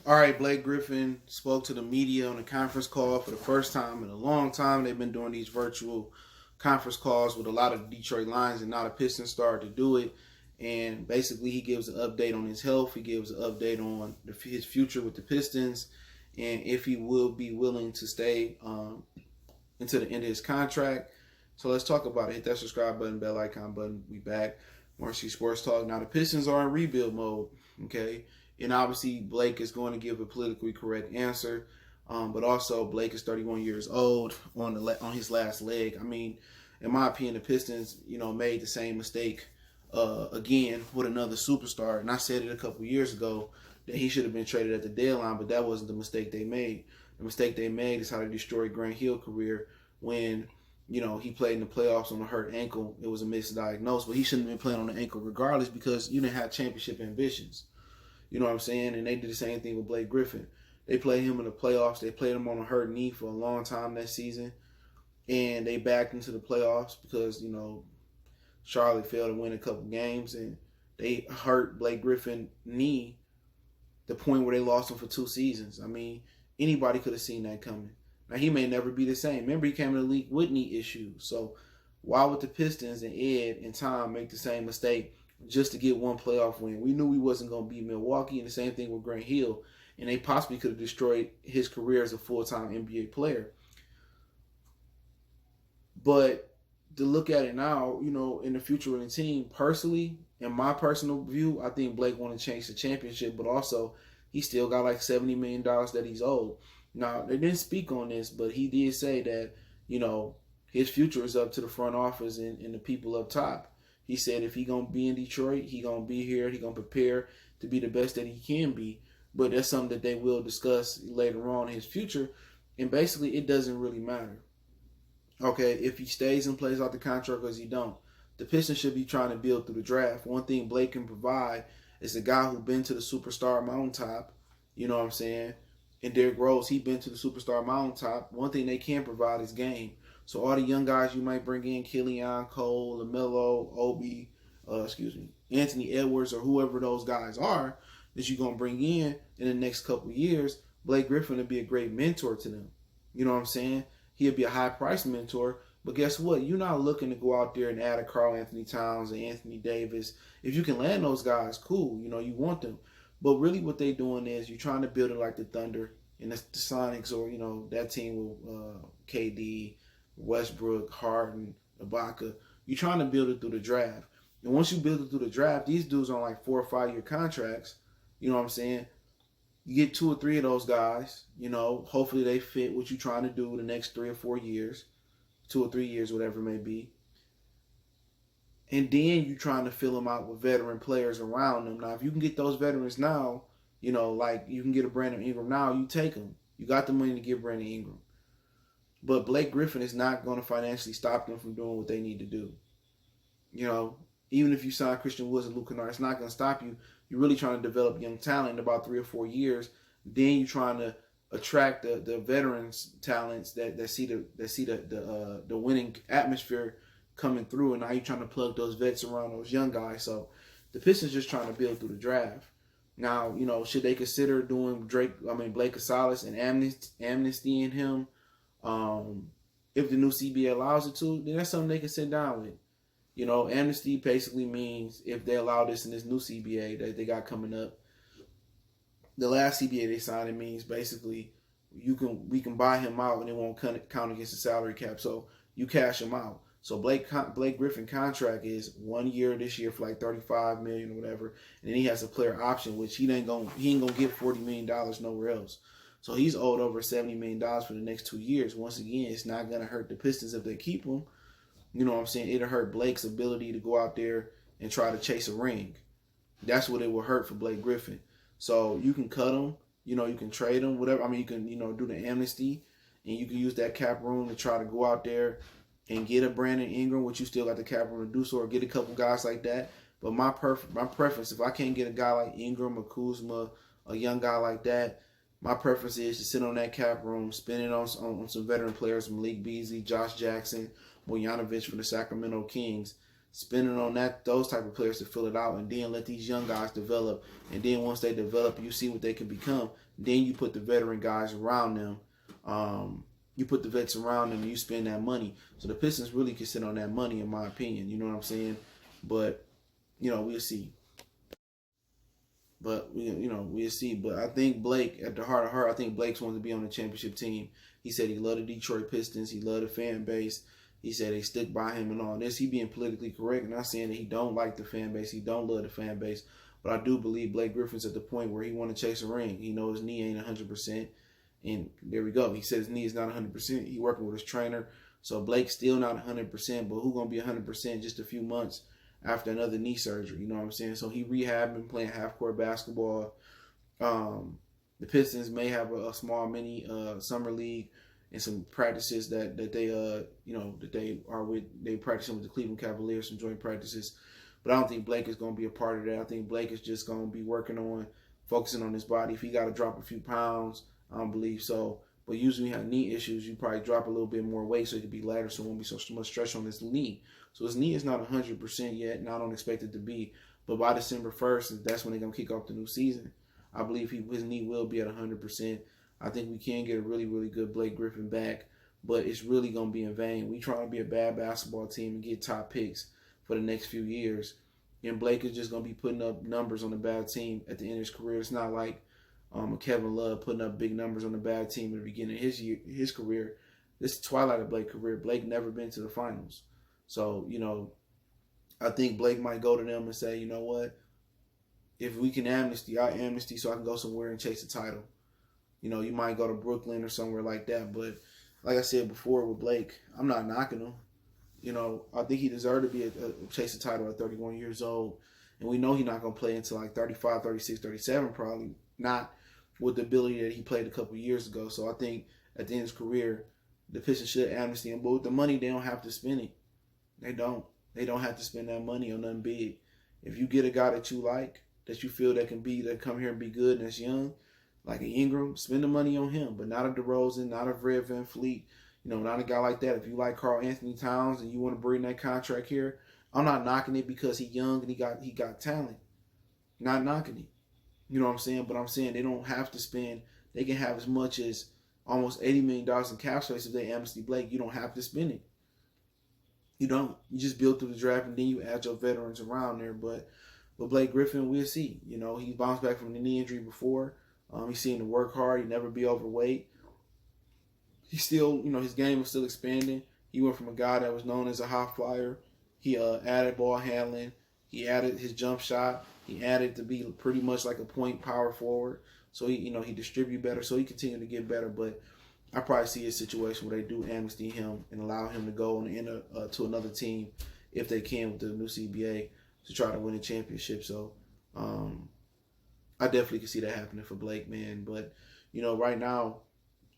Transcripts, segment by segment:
All right, Blake Griffin spoke to the media on a conference call for the first time in a long time. They've been doing these virtual conference calls with a lot of Detroit Lions, and now the Pistons started to do it. And basically, he gives an update on his health. He gives an update on his future with the Pistons, and if he will be willing to stay until the end of his contract. So let's talk about it. Hit that subscribe button, bell icon button. We back. Marcy Sports Talk. Now the Pistons are in rebuild mode. Okay. And obviously, Blake is going to give a politically correct answer. But also, Blake is 31 years old on his last leg. I mean, in my opinion, the Pistons, made the same mistake again with another superstar. And I said it a couple years ago that he should have been traded at the deadline, but that wasn't the mistake they made. The mistake they made is how they destroyed Grant Hill's career when, he played in the playoffs on a hurt ankle. It was a misdiagnosis, but he shouldn't have been playing on the ankle regardless because you didn't have championship ambitions. You know what I'm saying? And they did the same thing with Blake Griffin. They played him in the playoffs. They played him on a hurt knee for a long time that season. And they backed into the playoffs because, Charlotte failed to win a couple games. And they hurt Blake Griffin's knee the point where they lost him for 2 seasons. I mean, anybody could have seen that coming. Now, he may never be the same. Remember, he came in the league with knee issues. So why would the Pistons and Ed and Tom make the same mistake just to get one playoff win? We knew we wasn't going to beat Milwaukee, and the same thing with Grant Hill, and they possibly could have destroyed his career as a full-time NBA player. But to look at it now, in the future of the team, personally, in my personal view, I think Blake want to change the championship, but also he still got like $70 million that he's owed. Now, they didn't speak on this, but he did say that, his future is up to the front office and the people up top. He said if he going to be in Detroit, he going to be here. He going to prepare to be the best that he can be. But that's something that they will discuss later on in his future. And basically, it doesn't really matter. Okay, if he stays and plays out the contract or he don't. The Pistons should be trying to build through the draft. One thing Blake can provide is a guy who's been to the superstar mountaintop. You know what I'm saying? And Derrick Rose, he's been to the superstar mountaintop. One thing they can provide is game. So all the young guys you might bring in, Killian Cole, LaMelo, Obi, Anthony Edwards, or whoever those guys are that you're going to bring in the next couple of years, Blake Griffin will be a great mentor to them. You know what I'm saying? He'll be a high-priced mentor. But guess what? You're not looking to go out there and add a Karl Anthony Towns and Anthony Davis. If you can land those guys, cool. You want them. But really what they're doing is you're trying to build it like the Thunder and the Sonics or, that team with KD, Westbrook, Harden, Ibaka. You're trying to build it through the draft. And once you build it through the draft, these dudes are on like 4 or 5 year contracts. You know what I'm saying? You get 2 or 3 of those guys, hopefully they fit what you're trying to do the next 3 or 4 years, 2 or 3 years, whatever it may be. And then you're trying to fill them out with veteran players around them. Now, if you can get those veterans now, like you can get a Brandon Ingram now, you take them. You got the money to get Brandon Ingram. But Blake Griffin is not going to financially stop them from doing what they need to do. Even if you sign Christian Woods and Luke Kennard, it's not going to stop you. You're really trying to develop young talent in about 3 or 4 years. Then you're trying to attract the veterans talents that see the winning atmosphere coming through, and now you're trying to plug those vets around those young guys. So the Pistons just trying to build through the draft. Now, should they consider doing Blake Casalis and amnestying him? If the new CBA allows it to, then that's something they can sit down with. Amnesty basically means if they allow this in this new CBA that they got coming up. The last CBA they signed, it means basically we can buy him out and it won't count against the salary cap. So you cash him out. So Blake Griffin contract is 1 year this year for like $35 million or whatever, and then he has a player option which he ain't gonna get $40 million nowhere else. So he's owed over $70 million for the next 2 years. Once again, it's not gonna hurt the Pistons if they keep him. You know what I'm saying? It'll hurt Blake's ability to go out there and try to chase a ring. That's what it will hurt for Blake Griffin. So you can cut him, you can trade him, whatever. I mean, you can, do the amnesty, and you can use that cap room to try to go out there and get a Brandon Ingram, which you still got the cap room to do so, or get a couple guys like that. But my preference, if I can't get a guy like Ingram or Kuzma, a young guy like that, my preference is to sit on that cap room, spend it on some veteran players, Malik Beasley, Josh Jackson, Bogdanovich from the Sacramento Kings, spending on those type of players to fill it out, and then let these young guys develop. And then once they develop, you see what they can become. Then you put the veteran guys around them. You put the vets around them and you spend that money. So the Pistons really can sit on that money, in my opinion. You know what I'm saying? But, we'll see. We'll see. But I think Blake, at the heart of heart, I think Blake's wanted to be on the championship team. He said he loved the Detroit Pistons. He loved the fan base. He said they stick by him and all this. He being politically correct, not saying that he don't like the fan base. He don't love the fan base. But I do believe Blake Griffin's at the point where he want to chase a ring. He knows his knee ain't 100%. And there we go. He said his knee is not 100%. He working with his trainer. So Blake's still not 100%. But who going to be 100% just a few months after another knee surgery? You know what I'm saying? So he rehabbing, playing half-court basketball. The Pistons may have a small mini summer league and some practices that they practicing with the Cleveland Cavaliers, some joint practices. But I don't think Blake is going to be a part of that. I think Blake is just going to be focusing on his body. If he got to drop a few pounds, I don't believe so. But usually when you have knee issues, you probably drop a little bit more weight so it could be lighter, so it won't be so much stress on his knee. So his knee is not 100% yet, and I don't expect it to be. But by December 1st, that's when they're going to kick off the new season. I believe his knee will be at 100%. I think we can get a really, really good Blake Griffin back, but it's really going to be in vain. We trying to be a bad basketball team and get top picks for the next few years. And Blake is just going to be putting up numbers on a bad team at the end of his career. It's not like Kevin Love putting up big numbers on a bad team at the beginning of his career. This is the twilight of Blake's career. Blake never been to the finals. So, I think Blake might go to them and say, you know what? If we can amnesty, I amnesty so I can go somewhere and chase a title. You might go to Brooklyn or somewhere like that. But like I said before with Blake, I'm not knocking him. I think he deserved to be chase a title at 31 years old. And we know he's not going to play until like 35, 36, 37 probably. Not with the ability that he played a couple years ago. So I think at the end of his career, the Pistons should amnesty him. But with the money, they don't have to spend it. They don't. They don't have to spend that money on nothing big. If you get a guy that you like, that you feel that come here and be good and that's young, like an Ingram, spend the money on him. But not a DeRozan, not a Red Van Fleet. Not a guy like that. If you like Karl Anthony Towns and you want to bring that contract here, I'm not knocking it because he's young and he got talent. Not knocking it. You know what I'm saying? But I'm saying they don't have to spend. They can have as much as almost $80 million in cap space if they amnesty Blake. You don't have to spend it. You don't. You just build through the draft and then you add your veterans around there. But with Blake Griffin, we'll see. He bounced back from the knee injury before. He's seen to work hard. He never be overweight. He still, his game was still expanding. He went from a guy that was known as a high flyer. He added ball handling. He added his jump shot. He added to be pretty much like a point power forward. So he distribute better. So he continued to get better. But I probably see a situation where they do amnesty him and allow him to go to another team if they can with the new CBA to try to win a championship. So I definitely can see that happening for Blake, man. But right now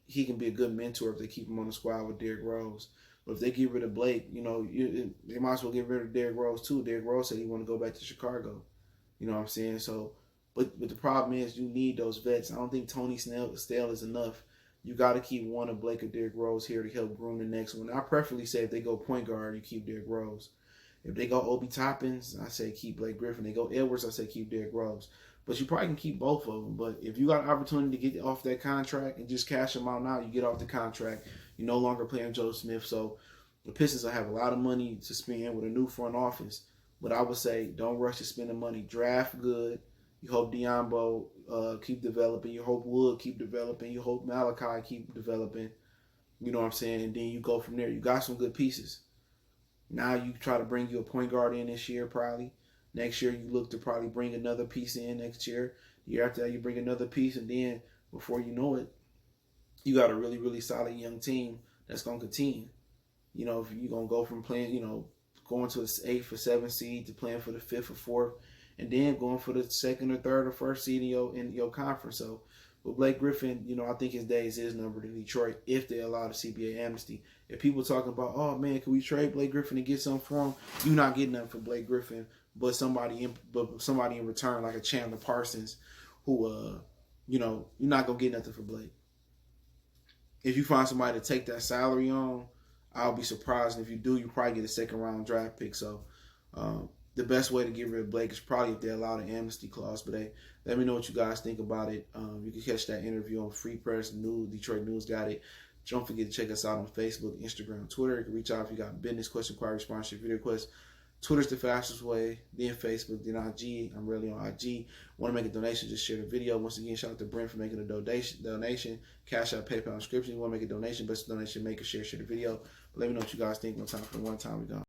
he can be a good mentor if they keep him on the squad with Derrick Rose. But if they get rid of Blake, they might as well get rid of Derrick Rose too. Derrick Rose said he want to go back to Chicago. You know what I'm saying? So, but the problem is you need those vets. I don't think Tony Snell is enough. You got to keep one of Blake or Derrick Rose here to help groom the next one. I preferably say if they go point guard, you keep Derrick Rose. If they go Obi Toppins, I say keep Blake Griffin. They go Edwards, I say keep Derrick Rose. But you probably can keep both of them. But if you got an opportunity to get off that contract and just cash them out now, you get off the contract. You're no longer playing Joe Smith. So the Pistons will have a lot of money to spend with a new front office. But I would say don't rush to spend the money. Draft good. You hope Diambo keep developing. You hope Wood keep developing. You hope Malachi keep developing. You know what I'm saying? And then you go from there. You got some good pieces. Now you try to bring you a point guard in this year probably. Next year you look to probably bring another piece in next year. The year after that you bring another piece. And then before you know it, you got a really, really solid young team that's going to continue. If you're going to go from playing, going to the 8th or 7th seed to playing for the 5th or 4th, and then going for the 2nd or 3rd or 1st seed in your conference. So with Blake Griffin, I think his days is numbered in Detroit if they allow the CBA amnesty. If people talking about, oh man, can we trade Blake Griffin and get something for him? You're not getting nothing for Blake Griffin, but somebody in return like a Chandler Parsons, who you're not gonna get nothing for Blake. If you find somebody to take that salary on, I'll be surprised. And if you do, you probably get a 2nd round draft pick. So the best way to get rid of Blake is probably if they allow the amnesty clause. But hey, let me know what you guys think about it. You can catch that interview on Free Press News. Detroit News got it. Don't forget to check us out on Facebook, Instagram, Twitter. You can reach out if you got business question, inquiry, sponsorship, video requests. Twitter's the fastest way, then Facebook, then IG. I'm really on IG. Want to make a donation, just share the video. Once again, shout out to Brent for making a donation. Cash out, PayPal, inscription. You want to make a donation, best donation, make a share the video. But let me know what you guys think. One time we gone.